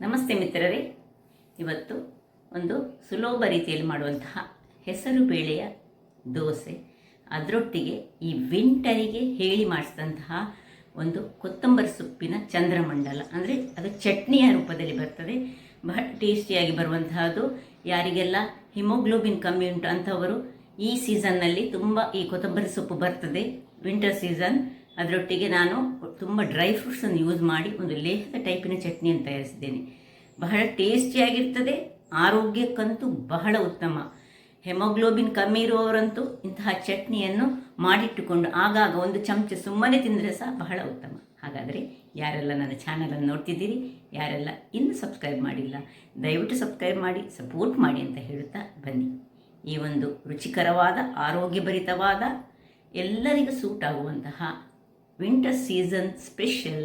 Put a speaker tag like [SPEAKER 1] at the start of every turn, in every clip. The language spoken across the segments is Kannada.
[SPEAKER 1] ನಮಸ್ತೆ ಮಿತ್ರರೇ, ಇವತ್ತು ಒಂದು ಸುಲಭ ರೀತಿಯಲ್ಲಿ ಮಾಡುವಂತಹ ಹೆಸರು ಬೇಳೆಯ ದೋಸೆ, ಅದರೊಟ್ಟಿಗೆ ಈ ವಿಂಟರಿಗೆ ಹೇಳಿ ಮಾಡಿಸಿದಂತಹ ಒಂದು ಕೊತ್ತಂಬರಿ ಸೊಪ್ಪಿನ ಚಂದ್ರಮಂಡಲ, ಅಂದರೆ ಅದು ಚಟ್ನಿಯ ರೂಪದಲ್ಲಿ ಬರ್ತದೆ. ಬಹಳ ಟೇಸ್ಟಿಯಾಗಿ ಬರುವಂತಹದ್ದು. ಯಾರಿಗೆಲ್ಲ ಹಿಮೋಗ್ಲೋಬಿನ್ ಕಮ್ಮಿ ಉಂಟು ಅಂಥವರು ಈ ಸೀಸನ್ನಲ್ಲಿ ತುಂಬ ಈ ಕೊತ್ತಂಬರಿ ಸೊಪ್ಪು ಬರ್ತದೆ, ವಿಂಟರ್ ಸೀಸನ್. ಅದರೊಟ್ಟಿಗೆ ನಾನು ತುಂಬ ಡ್ರೈ ಫ್ರೂಟ್ಸನ್ನು ಯೂಸ್ ಮಾಡಿ ಒಂದು ಲೇಹದ ಟೈಪಿನ ಚಟ್ನಿಯನ್ನು ತಯಾರಿಸಿದ್ದೇನೆ. ಬಹಳ ಟೇಸ್ಟಿಯಾಗಿರ್ತದೆ, ಆರೋಗ್ಯಕ್ಕಂತೂ ಬಹಳ ಉತ್ತಮ. ಹೆಮೋಗ್ಲೋಬಿನ್ ಕಮ್ಮಿ ಇರುವವರಂತೂ ಇಂತಹ ಚಟ್ನಿಯನ್ನು ಮಾಡಿಟ್ಟುಕೊಂಡು ಆಗಾಗ ಒಂದು ಚಮಚ ಸುಮ್ಮನೆ ತಿಂದರೆ ಸಹ ಬಹಳ ಉತ್ತಮ. ಹಾಗಾದರೆ ಯಾರೆಲ್ಲ ನನ್ನ ಚಾನಲನ್ನು ನೋಡ್ತಿದ್ದೀರಿ, ಯಾರೆಲ್ಲ ಇನ್ನೂ ಸಬ್ಸ್ಕ್ರೈಬ್ ಮಾಡಿಲ್ಲ, ದಯವಿಟ್ಟು ಸಬ್ಸ್ಕ್ರೈಬ್ ಮಾಡಿ ಸಪೋರ್ಟ್ ಮಾಡಿ ಅಂತ ಹೇಳುತ್ತಾ ಬನ್ನಿ. ಈ ಒಂದು ರುಚಿಕರವಾದ, ಆರೋಗ್ಯಭರಿತವಾದ, ಎಲ್ಲರಿಗೂ ಸೂಟ್ ಆಗುವಂತಹ ವಿಂಟರ್ ಸೀಸನ್ ಸ್ಪೆಷಲ್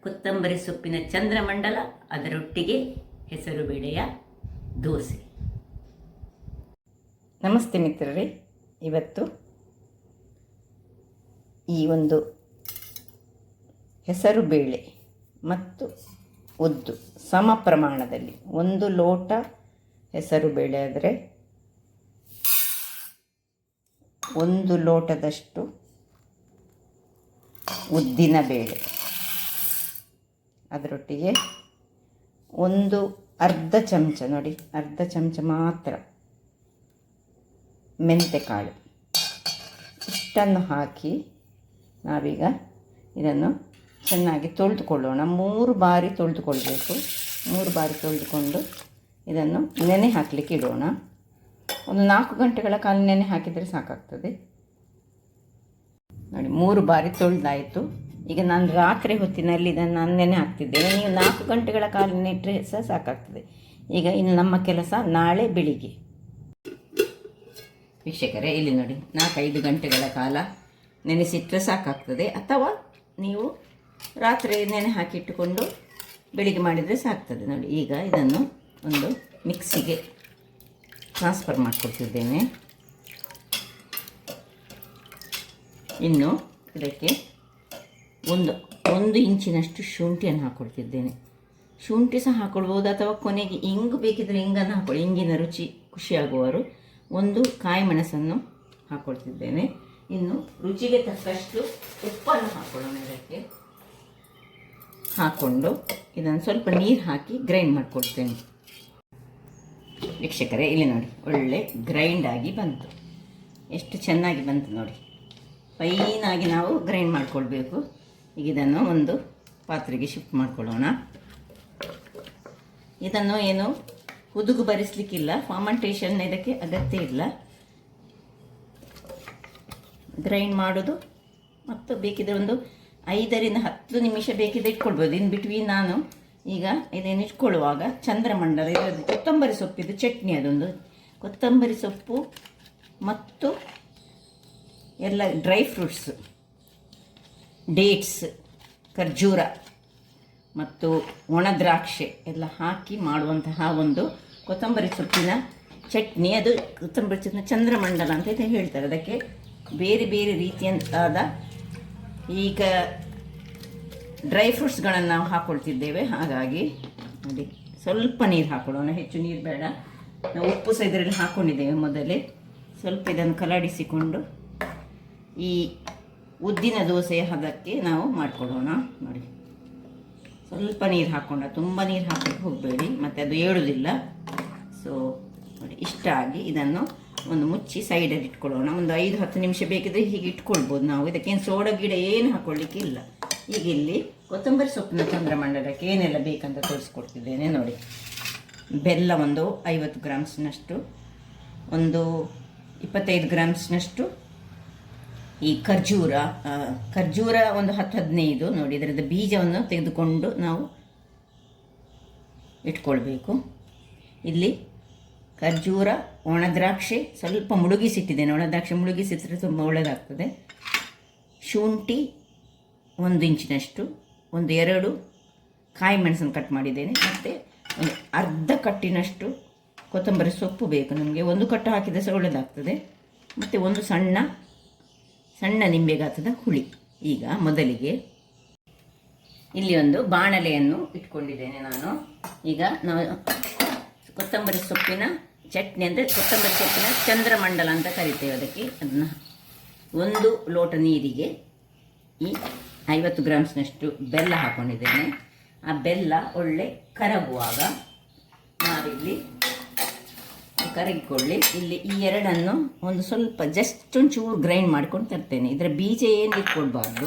[SPEAKER 1] ಕೊತ್ತಂಬರಿ ಸೊಪ್ಪಿನ ಚಂದ್ರಮಂಡಲ, ಅದರೊಟ್ಟಿಗೆ ಹೆಸರುಬೇಳೆಯ ದೋಸೆ. ನಮಸ್ತೆ ಮಿತ್ರರೇ, ಇವತ್ತು ಈ ಒಂದು ಹೆಸರುಬೇಳೆ ಮತ್ತು ಉದ್ದು ಸಮ ಪ್ರಮಾಣದಲ್ಲಿ 1 ಲೋಟ ಹೆಸರುಬೇಳೆ ಆದರೆ 1 ಲೋಟದಷ್ಟು ಉದ್ದಿನ ಬೇಳೆ, ಅದರೊಟ್ಟಿಗೆ ಅರ್ಧ ಚಮಚ, ನೋಡಿ ಅರ್ಧ ಚಮಚ ಮಾತ್ರ ಮೆಂತೆಕಾಳು, ಇಷ್ಟನ್ನು ಹಾಕಿ ನಾವೀಗ ಇದನ್ನು ಚೆನ್ನಾಗಿ ತೊಳೆದುಕೊಳ್ಳೋಣ. 3 ಬಾರಿ ತೊಳೆದುಕೊಳ್ಬೇಕು. 3 ಬಾರಿ ತೊಳೆದುಕೊಂಡು ಇದನ್ನು ನೆನೆ ಹಾಕಲಿಕ್ಕೆ ಇಡೋಣ. ಒಂದು 4 ಗಂಟೆಗಳ ಕಾಲ ನೆನೆ ಹಾಕಿದರೆ ಸಾಕಾಗ್ತದೆ. ನೋಡಿ 3 ಬಾರಿ ತೊಳೆದಾಯಿತು. ಈಗ ನಾನು ರಾತ್ರಿ ಹೊತ್ತಿನಲ್ಲಿ ಇದನ್ನು ನಾನು ನೆನೆ ಹಾಕ್ತಿದ್ದೇನೆ. ನೀವು 4 ಗಂಟೆಗಳ ಕಾಲ ನೆಟ್ಟರೆ ಸಹ ಸಾಕಾಗ್ತದೆ. ಈಗ ಇನ್ನು ನಮ್ಮ ಕೆಲಸ ನಾಳೆ ಬೆಳಿಗ್ಗೆ. ವೀಕ್ಷಕರೇ, ಇಲ್ಲಿ ನೋಡಿ 4-5 ಗಂಟೆಗಳ ಕಾಲ ನೆನೆಸಿಟ್ಟರೆ ಸಾಕಾಗ್ತದೆ, ಅಥವಾ ನೀವು ರಾತ್ರಿ ನೆನೆ ಹಾಕಿಟ್ಟುಕೊಂಡು ಬೆಳಿಗ್ಗೆ ಮಾಡಿದರೆ ಸಾಕ್ತದೆ. ನೋಡಿ ಈಗ ಇದನ್ನು ಒಂದು ಮಿಕ್ಸಿಗೆ ಟ್ರಾನ್ಸ್ಫರ್ ಮಾಡಿಕೊಡ್ತಿದ್ದೇನೆ. ಇನ್ನು ಇದಕ್ಕೆ ಒಂದು ಇಂಚಿನಷ್ಟು ಶುಂಠಿಯನ್ನು ಹಾಕ್ಕೊಳ್ತಿದ್ದೇನೆ. ಶುಂಠಿ ಸಹ ಹಾಕ್ಕೊಳ್ಬೋದು, ಅಥವಾ ಕೊನೆಗೆ ಇಂಗು ಬೇಕಿದ್ದರೆ ಇಂಗನ್ನು ಹಾಕ್ಕೊಳ್ಳಿ, ಇಂಗಿನ ರುಚಿ ಖುಷಿಯಾಗುವರು. 1 ಕಾಯಿ ಮೆಣಸನ್ನು ಹಾಕ್ಕೊಳ್ತಿದ್ದೇನೆ. ಇನ್ನು ರುಚಿಗೆ ತಕ್ಕಷ್ಟು ಉಪ್ಪನ್ನು ಹಾಕ್ಕೊಳ್ಳೋಣ. ಇದಕ್ಕೆ ಹಾಕ್ಕೊಂಡು ಇದನ್ನು ಸ್ವಲ್ಪ ನೀರು ಹಾಕಿ ಗ್ರೈಂಡ್ ಮಾಡಿಕೊಡ್ತೇನೆ. ವೀಕ್ಷಕರೇ, ಇಲ್ಲಿ ನೋಡಿ ಒಳ್ಳೆ ಗ್ರೈಂಡ್ ಆಗಿ ಬಂತು. ಎಷ್ಟು ಚೆನ್ನಾಗಿ ಬಂತು ನೋಡಿ. ಫೈನಾಗಿ ನಾವು ಗ್ರೈಂಡ್ ಮಾಡಿಕೊಳ್ಬೇಕು. ಈಗ ಇದನ್ನು ಒಂದು ಪಾತ್ರೆಗೆ ಶಿಫ್ಟ್ ಮಾಡಿಕೊಳ್ಳೋಣ. ಇದನ್ನು ಏನು ಹುದುಗು ಬರಿಸಲಿಕ್ಕಿಲ್ಲ, ಫಾರ್ಮೆಂಟೇಷನ್ ಇದಕ್ಕೆ ಅಗತ್ಯ ಇಲ್ಲ. ಗ್ರೈಂಡ್ ಮಾಡೋದು ಮತ್ತು ಬೇಕಿದ್ರೆ ಒಂದು 5ರಿಂದ 10 ನಿಮಿಷ ಬೇಕಿದ್ರೆ ಇಟ್ಕೊಳ್ಬೋದು. ಇನ್ ಬಿಟ್ವೀನ್ ನಾನು ಈಗ ಇದನ್ನು ಇಟ್ಕೊಳ್ಳುವಾಗ ಚಂದ್ರಮಂಡಲ, ಇದರದ್ದು ಕೊತ್ತಂಬರಿ ಸೊಪ್ಪಿದು ಚಟ್ನಿ, ಅದೊಂದು ಕೊತ್ತಂಬರಿ ಸೊಪ್ಪು ಮತ್ತು ಎಲ್ಲ ಡ್ರೈ ಫ್ರೂಟ್ಸ್, ಡೇಟ್ಸ್, ಖರ್ಜೂರ ಮತ್ತು ಒಣ ದ್ರಾಕ್ಷೆ ಎಲ್ಲ ಹಾಕಿ ಮಾಡುವಂತಹ ಒಂದು ಕೊತ್ತಂಬರಿ ಸೊಪ್ಪಿನ ಚಟ್ನಿ. ಅದು ಕೊತ್ತಂಬರಿ ಸೊಪ್ಪಿನ ಚಂದ್ರಮಂಡಲ ಅಂತ ಹೇಳ್ತಾರೆ. ಅದಕ್ಕೆ ಬೇರೆ ಬೇರೆ ರೀತಿಯಾದ ಈಗ ಡ್ರೈ ಫ್ರೂಟ್ಸ್ಗಳನ್ನು ನಾವು ಹಾಕ್ಕೊಳ್ತಿದ್ದೇವೆ. ಹಾಗಾಗಿ ನೋಡಿ ಸ್ವಲ್ಪ ನೀರು ಹಾಕ್ಕೊಳ್ಳೋಣ, ಹೆಚ್ಚು ನೀರು ಬೇಡ. ನಾವು ಉಪ್ಪು ಸಹ ಇದರಲ್ಲಿ ಹಾಕ್ಕೊಂಡಿದ್ದೇವೆ ಮೊದಲೇ. ಸ್ವಲ್ಪ ಇದನ್ನು ಕಲಡಿಸಿಕೊಂಡು ಈ ಉದ್ದಿನ ದೋಸೆಯ ಹದಕ್ಕೆ ನಾವು ಮಾಡಿಕೊಳ್ಳೋಣ. ನೋಡಿ ಸ್ವಲ್ಪ ನೀರು ಹಾಕ್ಕೊಂಡ, ತುಂಬ ನೀರು ಹಾಕಲಿಕ್ಕೆ ಹೋಗಬೇಡಿ, ಮತ್ತು ಅದು ಏಳುವುದಿಲ್ಲ. ಸೊ ನೋಡಿ ಇಷ್ಟ ಆಗಿ ಇದನ್ನು ಒಂದು ಮುಚ್ಚಿ ಸೈಡಲ್ಲಿ ಇಟ್ಕೊಳ್ಳೋಣ. ಒಂದು 5-10 ನಿಮಿಷ ಬೇಕಿದ್ರೆ ಹೀಗೆ ಇಟ್ಕೊಳ್ಬೋದು ನಾವು. ಇದಕ್ಕೇನು ಸೋಡಾ ಗಿಡ ಏನು ಹಾಕ್ಕೊಳ್ಳಿಕ್ಕೆ ಇಲ್ಲ. ಈಗ ಇಲ್ಲಿ ಕೊತ್ತಂಬರಿ ಸೊಪ್ಪಿನ ಚಂದ್ರಮಂಡಲಕ್ಕೆ ಏನೆಲ್ಲ ಬೇಕಂತ ತೋರಿಸ್ಕೊಡ್ತಿದ್ದೇನೆ ನೋಡಿ. ಬೆಲ್ಲ ಒಂದು 50 ಗ್ರಾಮ್ಸ್ನಷ್ಟು, ಒಂದು 25 ಗ್ರಾಮ್ಸ್ನಷ್ಟು ಈ ಖರ್ಜೂರ ಒಂದು 10-15 ನೋಡಿ. ಇದರದ ಬೀಜವನ್ನು ತೆಗೆದುಕೊಂಡು ನಾವು ಇಟ್ಕೊಳ್ಬೇಕು. ಇಲ್ಲಿ ಖರ್ಜೂರ, ಒಣ ದ್ರಾಕ್ಷಿ ಸ್ವಲ್ಪ ಮುಳುಗಿಸಿಟ್ಟಿದ್ದೇನೆ. ಒಣ ದ್ರಾಕ್ಷಿ ಮುಳುಗಿಸಿಟ್ಟರೆ ತುಂಬ ಒಳ್ಳೆಯದಾಗ್ತದೆ. ಶುಂಠಿ 1 ಇಂಚಿನಷ್ಟು, 2 ಕಾಯಿ ಮೆಣಸನ್ನು ಕಟ್ ಮಾಡಿದ್ದೇನೆ, ಮತ್ತು ಒಂದು ಅರ್ಧ ಕಟ್ಟಿನಷ್ಟು ಕೊತ್ತಂಬರಿ ಸೊಪ್ಪು ಬೇಕು ನಮಗೆ. 1 ಕಟ್ಟು ಹಾಕಿದರೆ ಸಹ ಒಳ್ಳೆಯದಾಗ್ತದೆ. ಮತ್ತು ಒಂದು ಸಣ್ಣ ನಿಂಬೆ ಗಾತ್ರದ ಹುಳಿ. ಈಗ ಮೊದಲಿಗೆ ಇಲ್ಲಿ ಒಂದು ಬಾಣಲೆಯನ್ನು ಇಟ್ಕೊಂಡಿದ್ದೇನೆ ನಾನು. ಈಗ ನಾವು ಕೊತ್ತಂಬರಿ ಸೊಪ್ಪಿನ ಚಟ್ನಿ ಅಂದರೆ ಕೊತ್ತಂಬರಿ ಸೊಪ್ಪಿನ ಚಂದ್ರಮಂಡಲ ಅಂತ ಕರಿತೇವೆ ಅದಕ್ಕೆ. ಅದನ್ನು 1 ಲೋಟ ನೀರಿಗೆ ಈ 50 ಗ್ರಾಮ್ಸ್ನಷ್ಟು ಬೆಲ್ಲ ಹಾಕ್ಕೊಂಡಿದ್ದೇನೆ. ಆ ಬೆಲ್ಲ ಒಳ್ಳೆ ಕರಗುವಾಗ ನಾವಿಲ್ಲಿ ಕರಗಿಕೊಳ್ಳಿ. ಇಲ್ಲಿ ಈ ಎರಡನ್ನು ಒಂದು ಸ್ವಲ್ಪ ಜಸ್ಟ್ ಒಂಚೂರು ಗ್ರೈಂಡ್ ಮಾಡ್ಕೊಂಡು ತರ್ತೇನೆ. ಇದರ ಬೀಜ ಏನು ಇಟ್ಕೊಳ್ಬಾರ್ದು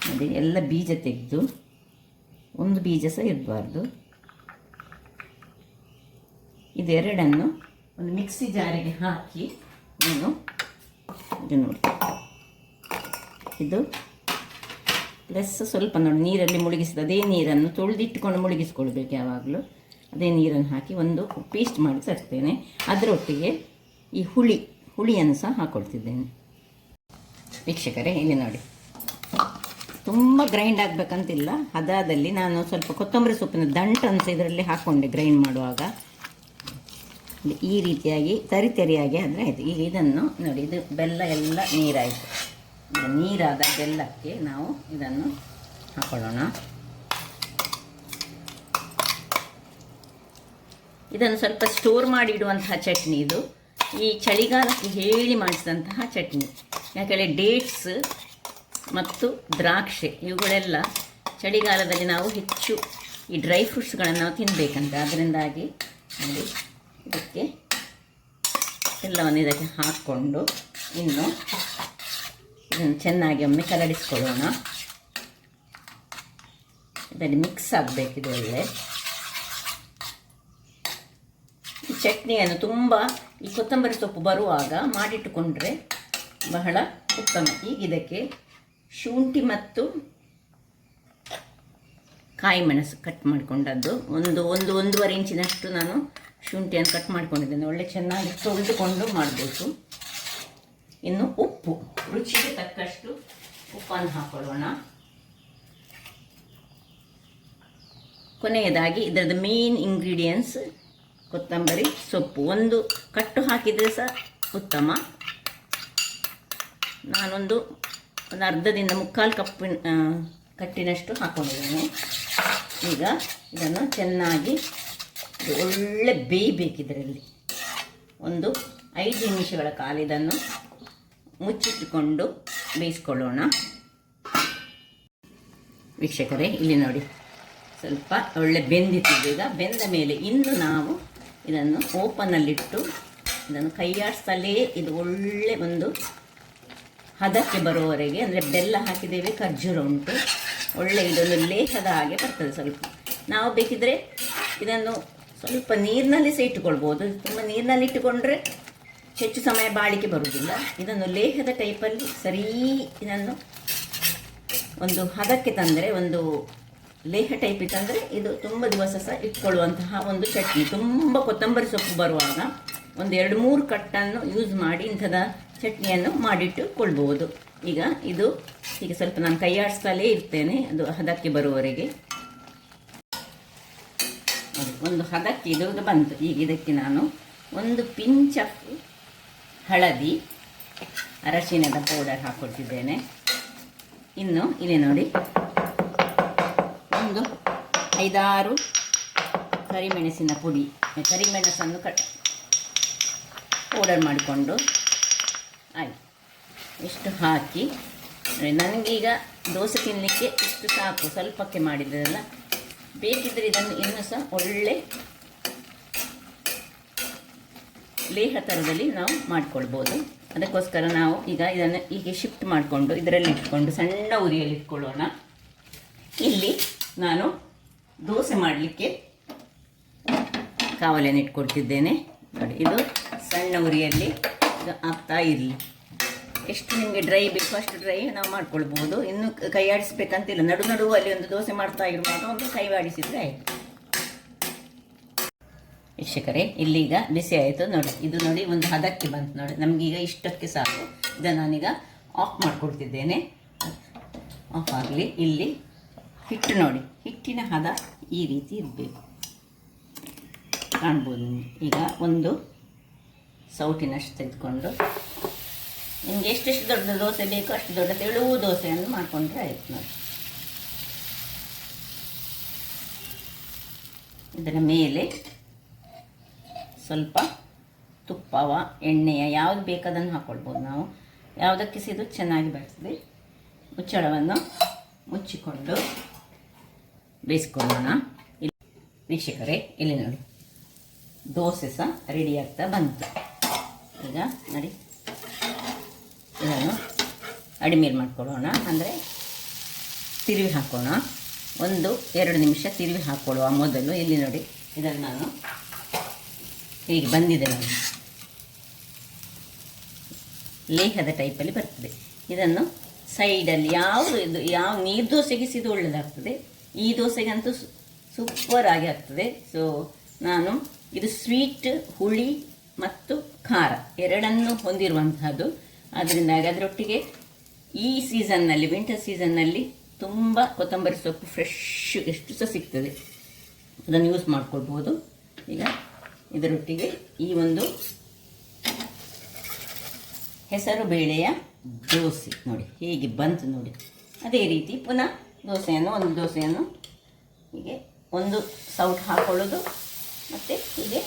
[SPEAKER 1] ನೋಡಿ, ಎಲ್ಲ ಬೀಜ ತೆಗೆದು ಒಂದು ಬೀಜ ಸಹ ಇರಬಾರ್ದು. ಇದೆರಡನ್ನು ಒಂದು ಮಿಕ್ಸಿ ಜಾರಿಗೆ ಹಾಕಿ ಇದು ನೋಡಿ, ಇದು ಪ್ಲಸ್ ಸ್ವಲ್ಪ ನೋಡಿ ನೀರಲ್ಲಿ ಮುಳುಗಿಸಿದ ಅದೇ ನೀರನ್ನು ತೊಳೆದಿಟ್ಟುಕೊಂಡು ಮುಳುಗಿಸ್ಕೊಳ್ಬೇಕು ಯಾವಾಗಲೂ. ಅದೇ ನೀರನ್ನು ಹಾಕಿ ಒಂದು ಪೇಸ್ಟ್ ಮಾಡಿ ತರ್ತೇನೆ. ಅದರೊಟ್ಟಿಗೆ ಈ ಹುಳಿಯನ್ನು ಸಹ ಹಾಕ್ಕೊಳ್ತಿದ್ದೇನೆ. ವೀಕ್ಷಕರೇ ಇಲ್ಲಿ ನೋಡಿ, ತುಂಬ ಗ್ರೈಂಡ್ ಆಗಬೇಕಂತಿಲ್ಲ. ಹದದಲ್ಲಿ ನಾನು ಸ್ವಲ್ಪ ಕೊತ್ತಂಬರಿ ಸೊಪ್ಪಿನ ದಂಟನ್ನು ಸಹ ಇದರಲ್ಲಿ ಹಾಕ್ಕೊಂಡೆ ಗ್ರೈಂಡ್ ಮಾಡುವಾಗ. ಈ ರೀತಿಯಾಗಿ ತರಿಯಾಗಿ ಆದರೆ ಆಯಿತು. ಈಗ ಇದನ್ನು ನೋಡಿ, ಇದು ಬೆಲ್ಲ ಎಲ್ಲ ನೀರಾಯಿತು. ನೀರಾದ ಬೆಲ್ಲಕ್ಕೆ ನಾವು ಇದನ್ನು ಹಾಕೊಳ್ಳೋಣ. ಇದನ್ನು ಸ್ವಲ್ಪ ಸ್ಟೋರ್ ಮಾಡಿಡುವಂತಹ ಚಟ್ನಿ ಇದು. ಈ ಚಳಿಗಾಲಕ್ಕೆ ಹೇಳಿ ಮಾಡಿಸಿದಂತಹ ಚಟ್ನಿ. ಯಾಕಂದರೆ ಡೇಟ್ಸ್ ಮತ್ತು ದ್ರಾಕ್ಷಿ ಇವುಗಳೆಲ್ಲ ಚಳಿಗಾಲದಲ್ಲಿ ನಾವು ಹೆಚ್ಚು ಈ ಡ್ರೈ ಫ್ರೂಟ್ಸ್ಗಳನ್ನು ನಾವು ತಿನ್ನಬೇಕಂತ. ಅದರಿಂದಾಗಿ ನೋಡಿ ಇದಕ್ಕೆ ಎಲ್ಲವನ್ನು ಇದಕ್ಕೆ ಹಾಕ್ಕೊಂಡು ಇನ್ನು ಇದನ್ನು ಚೆನ್ನಾಗಿ ಒಮ್ಮೆ ಕಲಡಿಸ್ಕೊಳ್ಳೋಣ. ಇದರಲ್ಲಿ ಮಿಕ್ಸ್ ಆಗಬೇಕಿದೆ ಒಳ್ಳೆ. ಈ ಚಟ್ನಿಯನ್ನು ತುಂಬ ಈ ಕೊತ್ತಂಬರಿ ಸೊಪ್ಪು ಬರುವಾಗ ಮಾಡಿಟ್ಟುಕೊಂಡ್ರೆ ಬಹಳ ಉತ್ತಮ. ಈಗ ಇದಕ್ಕೆ ಶುಂಠಿ ಮತ್ತು ಕಾಯಿ ಮೆಣಸು ಕಟ್ ಮಾಡಿಕೊಂಡದ್ದು ಒಂದೂವರೆ ಇಂಚಿನಷ್ಟು ನಾನು ಶುಂಠಿಯನ್ನು ಕಟ್ ಮಾಡ್ಕೊಂಡಿದ್ದೇನೆ. ಒಳ್ಳೆ ಚೆನ್ನಾಗಿ ತೊಳೆದುಕೊಂಡು ಮಾಡಬೇಕು. ಇನ್ನು ಉಪ್ಪು, ರುಚಿಗೆ ತಕ್ಕಷ್ಟು ಉಪ್ಪನ್ನು ಹಾಕೊಳ್ಳೋಣ. ಕೊನೆಯದಾಗಿ ಇದರದ್ದು ಮೇನ್ ಇಂಗ್ರೀಡಿಯೆಂಟ್ಸ್ ಕೊತ್ತಂಬರಿ ಸೊಪ್ಪು. ಒಂದು ಕಟ್ಟು ಹಾಕಿದರೆ ಸಹ ಉತ್ತಮ. ನಾನೊಂದು ಅರ್ಧದಿಂದ 3/4 ಕಟ್ಟಿನಷ್ಟು ಹಾಕ್ಕೊಂಡಿದ್ದೇನೆ. ಈಗ ಇದನ್ನು ಚೆನ್ನಾಗಿ ಒಳ್ಳೆ ಬೇಯಬೇಕಿದರಲ್ಲಿ. ಒಂದು 5 ನಿಮಿಷಗಳ ಕಾಲ ಇದನ್ನು ಮುಚ್ಚಿಟ್ಟುಕೊಂಡು ಬೇಯಿಸ್ಕೊಳ್ಳೋಣ. ವೀಕ್ಷಕರೇ ಇಲ್ಲಿ ನೋಡಿ, ಸ್ವಲ್ಪ ಒಳ್ಳೆ ಬೆಂದಿತ್ತಿದೆ. ಈಗ ಬೆಂದ ಮೇಲೆ ಇನ್ನು ನಾವು ಇದನ್ನು ಓಪನಲ್ಲಿಟ್ಟು ಇದನ್ನು ಕೈಯಾಡಿಸ್ತಲೇ ಇದು ಒಳ್ಳೆ ಒಂದು ಹದಕ್ಕೆ ಬರುವವರೆಗೆ, ಅಂದರೆ ಬೆಲ್ಲ ಹಾಕಿದ್ದೇವೆ, ಖರ್ಜೂರ ಉಂಟು, ಒಳ್ಳೆ ಇದೊಂದು ಲೇಹದ ಹಾಗೆ ಬರ್ತದೆ. ಸ್ವಲ್ಪ ನಾವು ಬೇಕಿದ್ರೆ ಇದನ್ನು ಸ್ವಲ್ಪ ನೀರಿನಲ್ಲಿ ಸಹ ಇಟ್ಟುಕೊಳ್ಬೋದು. ತುಂಬ ನೀರಿನಲ್ಲಿ ಇಟ್ಟುಕೊಂಡ್ರೆ ಹೆಚ್ಚು ಸಮಯ ಬಾಳಿಕೆ ಬರುವುದಿಲ್ಲ. ಇದನ್ನು ಲೇಹದ ಟೈಪಲ್ಲಿ ಸರಿ ಇದನ್ನು ಒಂದು ಹದಕ್ಕೆ ತಂದರೆ, ಒಂದು ಲೇಹ ಟೈಪ್ ಇತ್ತಂದರೆ ಇದು ತುಂಬ ದಿವಸ ಸಹ ಇಟ್ಕೊಳ್ಳುವಂತಹ ಒಂದು ಚಟ್ನಿ. ತುಂಬ ಕೊತ್ತಂಬರಿ ಸೊಪ್ಪು ಬರುವಾಗ ಒಂದು 2-3 ಕಟ್ಟನ್ನು ಯೂಸ್ ಮಾಡಿ ಇಂಥದ ಚಟ್ನಿಯನ್ನು ಮಾಡಿಟ್ಟುಕೊಳ್ಬೋದು. ಈಗ ಇದು ಈಗ ಸ್ವಲ್ಪ ನಾನು ಕೈಯಾಡಿಸ್ತಲೇ ಇರ್ತೇನೆ ಅದು ಹದಕ್ಕೆ ಬರುವವರೆಗೆ. ಒಂದು ಹದಕ್ಕೆ ಇದು ಬಂತು. ಈಗ ಇದಕ್ಕೆ ನಾನು ಒಂದು ಪಿಂಚ್ ಆಫ್ ಹಳದಿ, ಅರಶಿನದ ಪೌಡರ್ ಹಾಕ್ಕೊಳ್ತಿದ್ದೇನೆ. ಇನ್ನು ಇಲ್ಲಿ ನೋಡಿ, ಒಂದು 5-6 ಕರಿಮೆಣಸಿನ ಪುಡಿ, ಕರಿಮೆಣಸನ್ನು ಪೌಡರ್ ಮಾಡಿಕೊಂಡು ಆಯಿತು. ಇಷ್ಟು ಹಾಕಿ ನನಗೀಗ ದೋಸೆ ತಿನ್ನಲಿಕ್ಕೆ ಇಷ್ಟು ಸಾಕು, ಸ್ವಲ್ಪಕ್ಕೆ ಮಾಡಿದ್ರಲ್ಲ. ಬೇಕಿದ್ದರೆ ಇದನ್ನು ಇನ್ನೂ ಸಹ ಒಳ್ಳೆ ಲೇಹ ಥರದಲ್ಲಿ ನಾವು ಮಾಡಿಕೊಳ್ಬೋದು. ಅದಕ್ಕೋಸ್ಕರ ನಾವು ಈಗ ಇದನ್ನು ಹೀಗೆ ಶಿಫ್ಟ್ ಮಾಡಿಕೊಂಡು ಇದರಲ್ಲಿ ಇಟ್ಕೊಂಡು ಸಣ್ಣ ಉರಿಯಲ್ಲಿ ಇಟ್ಕೊಳ್ಳೋಣ. ಇಲ್ಲಿ ನಾನು ದೋಸೆ ಮಾಡಲಿಕ್ಕೆ ಕಾವಲಿಯನ್ನು ಇಟ್ಕೊಳ್ತಿದ್ದೇನೆ ನೋಡಿ. ಇದು ಸಣ್ಣ ಉರಿಯಲ್ಲಿ ಆಗ್ತಾ ಇರಲಿ. ಎಷ್ಟು ನಿಮಗೆ ಡ್ರೈ ಬೇಕು ಅಷ್ಟು ಡ್ರೈ ನಾವು ಮಾಡ್ಕೊಳ್ಬೋದು. ಇನ್ನು ಕೈ ಆಡಿಸ್ಬೇಕಂತಿಲ್ಲ. ನಡುವಲ್ಲಿ ಒಂದು ದೋಸೆ ಮಾಡ್ತಾ ಇರುವಾಗ ಒಂದು ಕೈ ಆಡಿಸಿದರೆ ಆಯಿತು. ವೀಕ್ಷಕರೇ ಇಲ್ಲೀಗ ಬಿಸಿ ಆಯಿತು ನೋಡಿ. ಇದು ನೋಡಿ ಒಂದು ಹದಕ್ಕೆ ಬಂತು ನೋಡಿ. ನಮಗೀಗ ಇಷ್ಟಕ್ಕೆ ಸಾಕು. ಇದನ್ನು ನಾನೀಗ ಆಫ್ ಮಾಡಿಕೊಡ್ತಿದ್ದೇನೆ. ಆಫ್ ಆಗಲಿ. ಇಲ್ಲಿ ಹಿಟ್ಟು ನೋಡಿ, ಹಿಟ್ಟಿನ ಹದ ಈ ರೀತಿ ಇರಬೇಕು, ಕಾಣ್ಬೋದು ನಿಮಗೆ. ಈಗ ಒಂದು ಸೌಟಿನಷ್ಟು ತೆಗೆದುಕೊಂಡು ನಿಮಗೆ ಎಷ್ಟೆಷ್ಟು ದೊಡ್ಡ ದೋಸೆ ಬೇಕೋ ಅಷ್ಟು ದೊಡ್ಡ ತೆಳುವು ದೋಸೆಯನ್ನು ಮಾಡಿಕೊಂಡ್ರೆ ಆಯಿತು ನೋಡಿ. ಇದರ ಮೇಲೆ ಸ್ವಲ್ಪ ತುಪ್ಪವ ಎಣ್ಣೆಯ ಯಾವುದು ಬೇಕಾದನ್ನು ಹಾಕ್ಕೊಳ್ಬೋದು. ನಾವು ಯಾವುದಕ್ಕೆ ಸಿದು ಚೆನ್ನಾಗಿ ಬರ್ತದೆ. ಮುಚ್ಚಳವನ್ನು ಮುಚ್ಚಿಕೊಂಡು ಬೇಯಿಸ್ಕೊಳ್ಳೋಣ. ಇಲ್ಲಿ ವೀಕ್ಷಕರೇ, ಇಲ್ಲಿ ನೋಡಿ ದೋಸೆ ಸಹ ರೆಡಿ ಆಗ್ತಾ ಬಂತು. ಈಗ ನೋಡಿ ಇದನ್ನು ಅಡಿಮೇಲೆ ಮಾಡ್ಕೊಳ್ಳೋಣ, ಅಂದರೆ ತಿರುವಿ ಹಾಕೋಣ. 1-2 ನಿಮಿಷ ತಿರುವಿ ಹಾಕ್ಕೊಳ್ಳುವ ಮೊದಲು ಇಲ್ಲಿ ನೋಡಿ ಇದನ್ನು ನಾನು ಹೀಗೆ ಬಂದಿದೆ ನೋಡಿ, ಲೇಹದ ಟೈಪಲ್ಲಿ ಬರ್ತದೆ. ಇದನ್ನು ಸೈಡಲ್ಲಿ ಯಾವ ನೀರು ದೋಸೆಗೆ ಸಿದು ಒಳ್ಳೆಯದಾಗ್ತದೆ. ಈ ದೋಸೆಗಂತೂ ಸೂಪರ್ ಆಗಿ ಆಗ್ತದೆ. ಸೊ ನಾನು ಇದು ಸ್ವೀಟ್, ಹುಳಿ ಮತ್ತು ಖಾರ ಎರಡನ್ನೂ ಹೊಂದಿರುವಂತಹದ್ದು. ಅದರಿಂದಾಗಿ ಅದರೊಟ್ಟಿಗೆ ಈ ಸೀಸನ್ನಲ್ಲಿ, ವಿಂಟರ್ ಸೀಸನ್ನಲ್ಲಿ ತುಂಬ ಕೊತ್ತಂಬರಿ ಸೊಪ್ಪು ಫ್ರೆಶ್ ಎಷ್ಟು ಸಹ ಸಿಗ್ತದೆ, ಅದನ್ನು ಯೂಸ್ ಮಾಡ್ಕೊಳ್ಬೋದು. ಈಗ ಇದರೊಟ್ಟಿಗೆ ಈ ಒಂದು ಹೆಸರು ಬೇಳೆಯ ದೋಸೆ ನೋಡಿ ಹೇಗೆ ಬಂತು ನೋಡಿ. ಅದೇ ರೀತಿ ಪುನಃ ಒಂದು ದೋಸೆಯನ್ನು ಹೀಗೆ ಒಂದು ಸೌಟ್ ಹಾಕೊಳ್ಳೋದು, ಮತ್ತು ಹೀಗೆ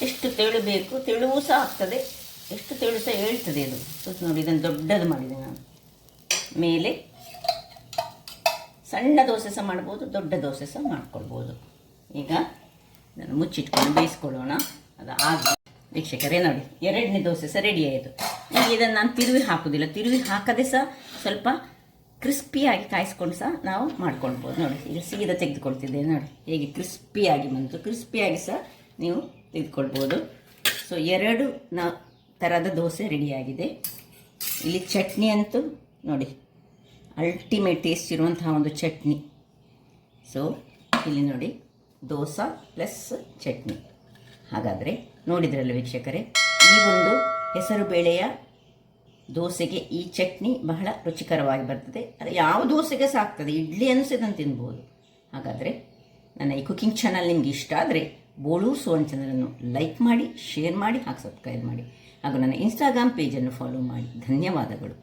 [SPEAKER 1] ಎಷ್ಟು ತೆಳು ಬೇಕು, ತೆಳುವು ಸಹ ಆಗ್ತದೆ, ಎಷ್ಟು ತೆಳು ಸಹ ಹೇಳ್ತದೆ ಅದು. ನೋಡಿ ಇದನ್ನು ದೊಡ್ಡದು ಮಾಡಿದೆ ನಾನು. ಮೇಲೆ ಸಣ್ಣ ದೋಸೆ ಸಹ ಮಾಡ್ಬೋದು, ದೊಡ್ಡ ದೋಸೆ ಸಹ ಮಾಡ್ಕೊಳ್ಬೋದು. ಈಗ ಇದನ್ನು ಮುಚ್ಚಿಟ್ಕೊಂಡು ಬೇಯಿಸ್ಕೊಳ್ಳೋಣ. ಅದು ಆಗಿ ವೀಕ್ಷಕರೇ ನೋಡಿ 2ನೇ ದೋಸೆ ಸಹ ರೆಡಿ ಆಯಿತು. ಈಗ ಇದನ್ನು ನಾನು ತಿರುವಿ ಹಾಕೋದಿಲ್ಲ, ತಿರುವಿ ಹಾಕದೆ ಸಹ ಸ್ವಲ್ಪ ಕ್ರಿಸ್ಪಿಯಾಗಿ ಕಾಯಿಸ್ಕೊಂಡು ಸಹ ನಾವು ಮಾಡ್ಕೊಳ್ಬೋದು. ನೋಡಿ ಈಗ ಸೀದಾ ತೆಗೆದುಕೊಳ್ತಿದ್ದೇನೆ ನೋಡಿ ಹೇಗೆ ಕ್ರಿಸ್ಪಿಯಾಗಿ ಬಂತು. ಕ್ರಿಸ್ಪಿಯಾಗಿ ಸಹ ನೀವು ತೆಗೆದುಕೊಳ್ಬೋದು. ಸೊ 2 ಥರದ ದೋಸೆ ರೆಡಿಯಾಗಿದೆ. ಇಲ್ಲಿ ಚಟ್ನಿ ಅಂತೂ ನೋಡಿ ಅಲ್ಟಿಮೇಟ್ ಟೇಸ್ಟ್ ಇರುವಂತಹ ಒಂದು ಚಟ್ನಿ. ಸೊ ಇಲ್ಲಿ ನೋಡಿ ದೋಸೆ ಪ್ಲಸ್ ಚಟ್ನಿ. ಹಾಗಾದರೆ ನೋಡಿದ್ರಲ್ಲ ವೀಕ್ಷಕರೇ, ಈ ಒಂದು ಹೆಸರು ಬೇಳೆಯ ದೋಸೆಗೆ ಈ ಚಟ್ನಿ ಬಹಳ ರುಚಿಕರವಾಗಿ ಬರ್ತದೆ. ಅದು ಯಾವ ದೋಸೆಗೆ ಸಹ ಆಗ್ತದೆ, ಇಡ್ಲಿಯನ್ನು ಸಹ ಇದನ್ನು ತಿನ್ಬೋದು. ಹಾಗಾದರೆ ನನ್ನ ಈ ಕುಕಿಂಗ್ ಚಾನಲ್ ನಿಮ್ಗೆ ಇಷ್ಟ ಆದರೆ ಬೋಳು ಸುವರ್ಣ ಚಾನಲನ್ನು ಲೈಕ್ ಮಾಡಿ, ಶೇರ್ ಮಾಡಿ, ಹಾಗೆ ಸಬ್ಸ್ಕ್ರೈಬ್ ಮಾಡಿ, ಹಾಗೂ ನನ್ನ ಇನ್ಸ್ಟಾಗ್ರಾಮ್ ಪೇಜನ್ನು ಫಾಲೋ ಮಾಡಿ. ಧನ್ಯವಾದಗಳು.